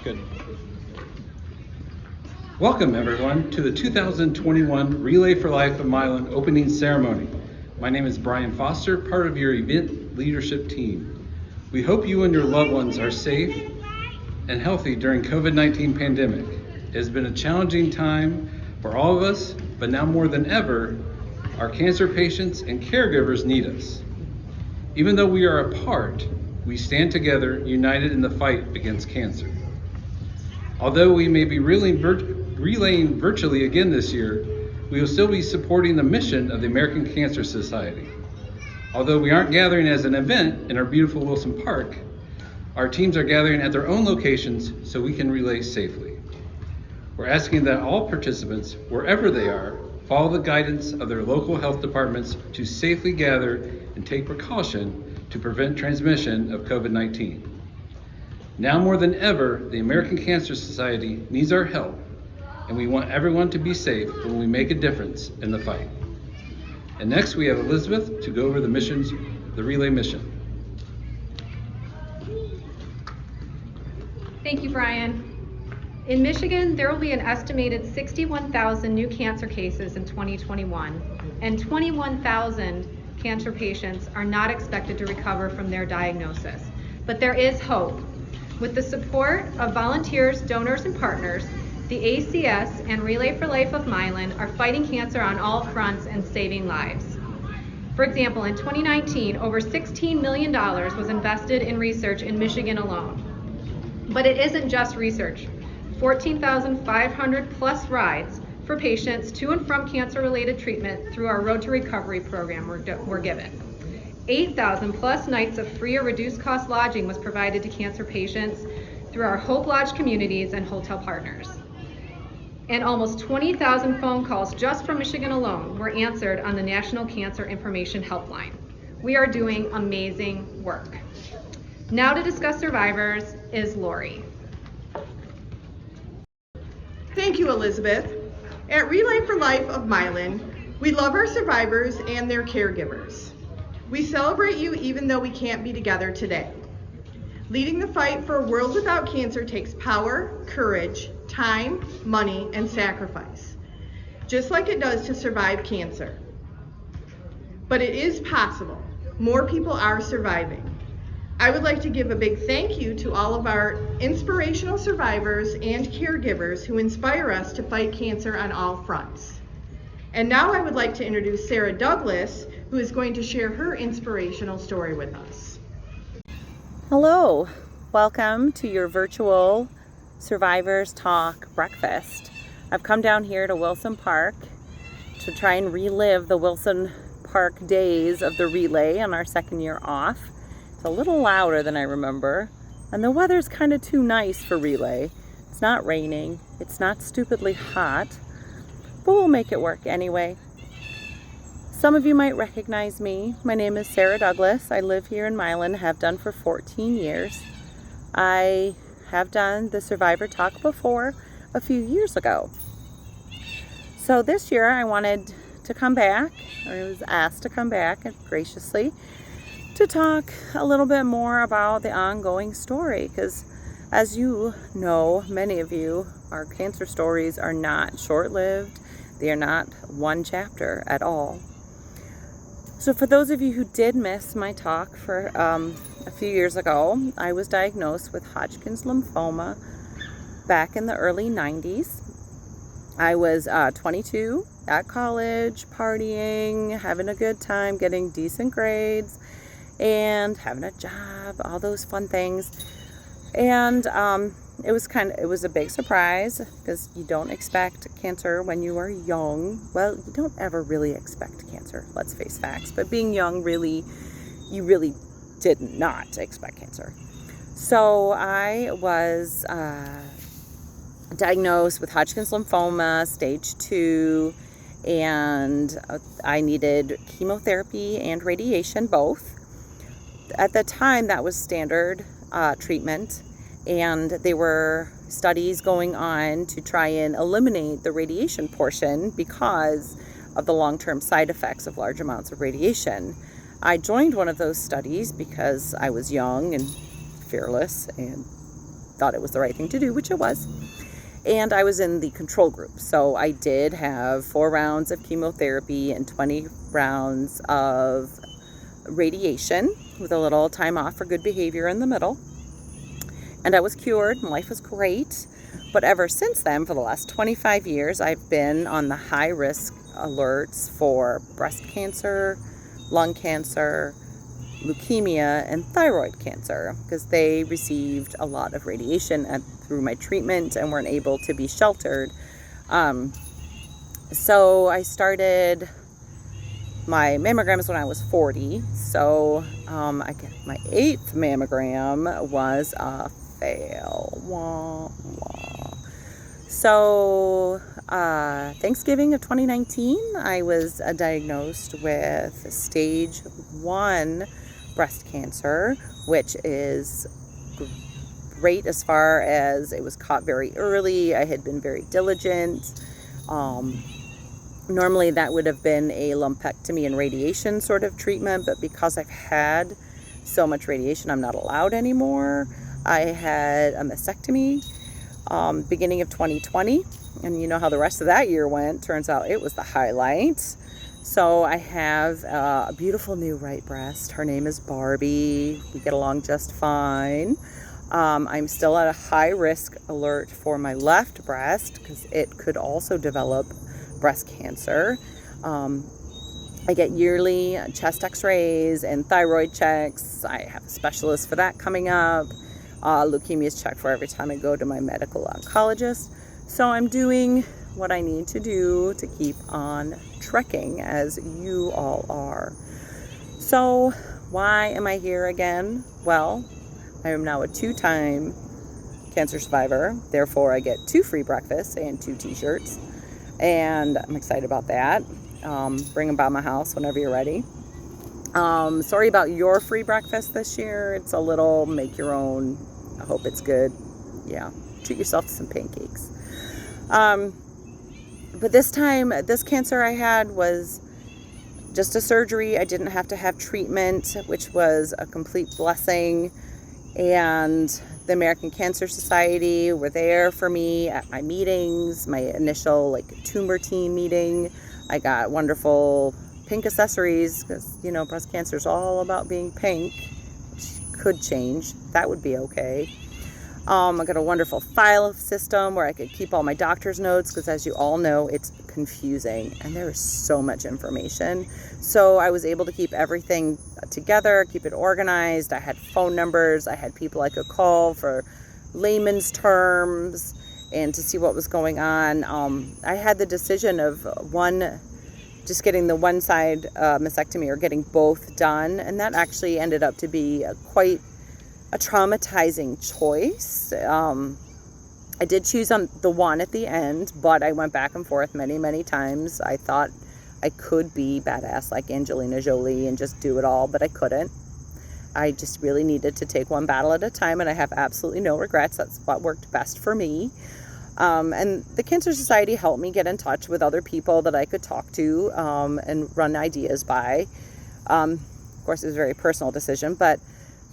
Good. Welcome, everyone, to the 2021 Relay for Life of Milan opening ceremony. My name is Brian Foster, part of your event leadership team. We hope you and your loved ones are safe and healthy during COVID-19 pandemic. It has been a challenging time for all of us, but now more than ever, our cancer patients and caregivers need us. Even though we are apart, we stand together, united in the fight against cancer. Although we may be relaying virtually again this year, we will still be supporting the mission of the American Cancer Society. Although we aren't gathering as an event in our beautiful Wilson Park, our teams are gathering at their own locations so we can relay safely. We're asking that all participants, wherever they are, follow the guidance of their local health departments to safely gather and take precaution to prevent transmission of COVID-19. Now more than ever, the American Cancer Society needs our help, and we want everyone to be safe when we make a difference in the fight. And next we have Elizabeth to go over the relay mission. Thank you, Brian. In Michigan, there will be an estimated 61,000 new cancer cases in 2021, and 21,000 cancer patients are not expected to recover from their diagnosis. But there is hope. With the support of volunteers, donors, and partners, the ACS and Relay for Life of Milan are fighting cancer on all fronts and saving lives. For example, in 2019, over $16 million was invested in research in Michigan alone. But it isn't just research. 14,500 plus rides for patients to and from cancer-related treatment through our Road to Recovery program were given. 8,000 plus nights of free or reduced cost lodging was provided to cancer patients through our Hope Lodge communities and hotel partners. And almost 20,000 phone calls just from Michigan alone were answered on the National Cancer Information Helpline. We are doing amazing work. Now to discuss survivors is Lori. Thank you, Elizabeth. At Relay for Life of Milan, we love our survivors and their caregivers. We celebrate you even though we can't be together today. Leading the fight for a world without cancer takes power, courage, time, money, and sacrifice, just like it does to survive cancer. But it is possible. More people are surviving. I would like to give a big thank you to all of our inspirational survivors and caregivers who inspire us to fight cancer on all fronts. And now I would like to introduce Sarah Douglas, who is going to share her inspirational story with us. Hello, welcome to your virtual Survivors Talk breakfast. I've come down here to Wilson Park to try and relive the Wilson Park days of the relay on our second year off. It's a little louder than I remember, and the weather's kind of too nice for relay. It's not raining, it's not stupidly hot, but we'll make it work anyway. Some of you might recognize me. My name is Sarah Douglas. I live here in Milan, have done for 14 years. I have done the Survivor Talk before a few years ago. So this year I wanted to come back, or I was asked to come back graciously, to talk a little bit more about the ongoing story, because as you know, many of you, our cancer stories are not short-lived. They are not one chapter at all. So for those of you who did miss my talk for a few years ago, I was diagnosed with Hodgkin's lymphoma back in the early 90s. I was 22, at college, partying, having a good time, getting decent grades, and having a job, all those fun things. And it was a big surprise, because you don't expect cancer when you are young. Well, you don't ever really expect cancer, let's face facts. But being young, you really did not expect cancer. So I was diagnosed with Hodgkin's lymphoma, stage 2, and I needed chemotherapy and radiation, both. At the time, that was standard treatment. And there were studies going on to try and eliminate the radiation portion because of the long-term side effects of large amounts of radiation. I joined one of those studies because I was young and fearless and thought it was the right thing to do, which it was. And I was in the control group. So I did have 4 rounds of chemotherapy and 20 rounds of radiation with a little time off for good behavior in the middle. And I was cured and life was great. But ever since then, for the last 25 years, I've been on the high risk alerts for breast cancer, lung cancer, leukemia, and thyroid cancer, because they received a lot of radiation through my treatment and weren't able to be sheltered. So I started my mammograms when I was 40. So I guess my 8th mammogram was a fail. Wah, wah. So Thanksgiving of 2019, I was diagnosed with stage 1 breast cancer, which is great as far as it was caught very early. I had been very diligent. Normally that would have been a lumpectomy and radiation sort of treatment, but because I've had so much radiation, I'm not allowed anymore. I had a mastectomy beginning of 2020, and you know how the rest of that year went. Turns out it was the highlight. So I have a beautiful new right breast. Her name is Barbie. We get along just fine. I'm still at a high risk alert for my left breast because it could also develop breast cancer. I get yearly chest x-rays and thyroid checks. I have a specialist for that coming up. Leukemia is checked for every time I go to my medical oncologist. So I'm doing what I need to do to keep on trekking, as you all are. So why am I here again? Well, I am now a 2-time cancer survivor. Therefore, I get 2 free breakfasts and 2 t-shirts. And I'm excited about that. Bring them by my house whenever you're ready. Sorry about your free breakfast this year. It's a little make your own. I hope it's good. Yeah, treat yourself to some pancakes. But this time, this cancer I had was just a surgery. I didn't have to have treatment, which was a complete blessing. And the American Cancer Society were there for me at my meetings, my initial tumor team meeting. I got wonderful pink accessories because, you know, breast cancer is all about being pink, which could change. That would be okay. I got a wonderful file system where I could keep all my doctor's notes because, as you all know, it's confusing and there is so much information. So I was able to keep everything together, keep it organized. I had phone numbers. I had people I could call for layman's terms and to see what was going on. I had the decision of just getting the one side mastectomy or getting both done. And that actually ended up to be quite a traumatizing choice. I did choose on the one at the end, but I went back and forth many, many times. I thought I could be badass like Angelina Jolie and just do it all, but I couldn't. I just really needed to take one battle at a time, and I have absolutely no regrets. That's what worked best for me. And the Cancer Society helped me get in touch with other people that I could talk to and run ideas by. Of course, it was a very personal decision, but,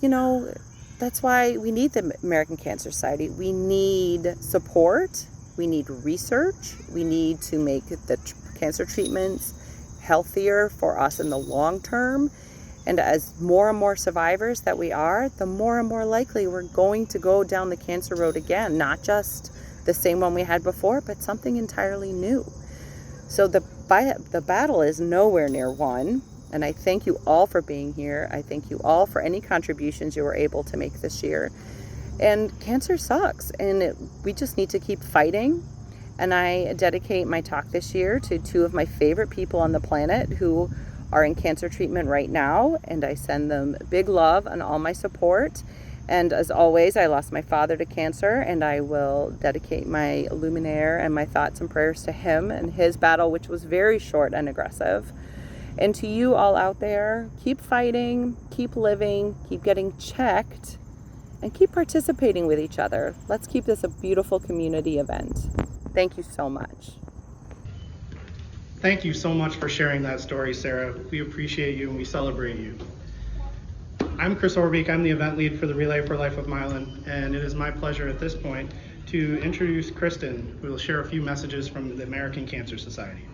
you know, that's why we need the American Cancer Society. We need support. We need research. We need to make the cancer treatments healthier for us in the long term. And as more and more survivors that we are, the more and more likely we're going to go down the cancer road again, not just the same one we had before, but something entirely new. So the battle is nowhere near won. And I thank you all for being here. I thank you all for any contributions you were able to make this year. And cancer sucks, and we just need to keep fighting. And I dedicate my talk this year to 2 of my favorite people on the planet who are in cancer treatment right now, and I send them big love and all my support. And as always, I lost my father to cancer, and I will dedicate my luminaire and my thoughts and prayers to him and his battle, which was very short and aggressive. And to you all out there, keep fighting, keep living, keep getting checked, and keep participating with each other. Let's keep this a beautiful community event. Thank you so much. Thank you so much for sharing that story, Sarah. We appreciate you and we celebrate you. I'm Chris Orbeek. I'm the event lead for the Relay for Life of Milan, and it is my pleasure at this point to introduce Kristen, who will share a few messages from the American Cancer Society.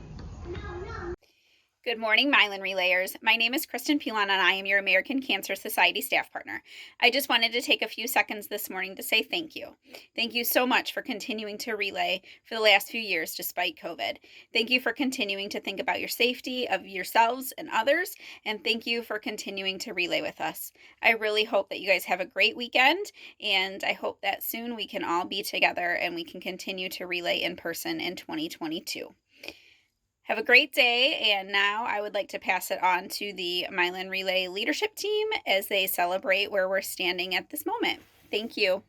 Good morning, Milan Relayers. My name is Kristen Pilon, and I am your American Cancer Society staff partner. I just wanted to take a few seconds this morning to say thank you. Thank you so much for continuing to relay for the last few years despite COVID. Thank you for continuing to think about your safety of yourselves and others, and thank you for continuing to relay with us. I really hope that you guys have a great weekend, and I hope that soon we can all be together and we can continue to relay in person in 2022. Have a great day, and now I would like to pass it on to the Milan Relay leadership team as they celebrate where we're standing at this moment. Thank you.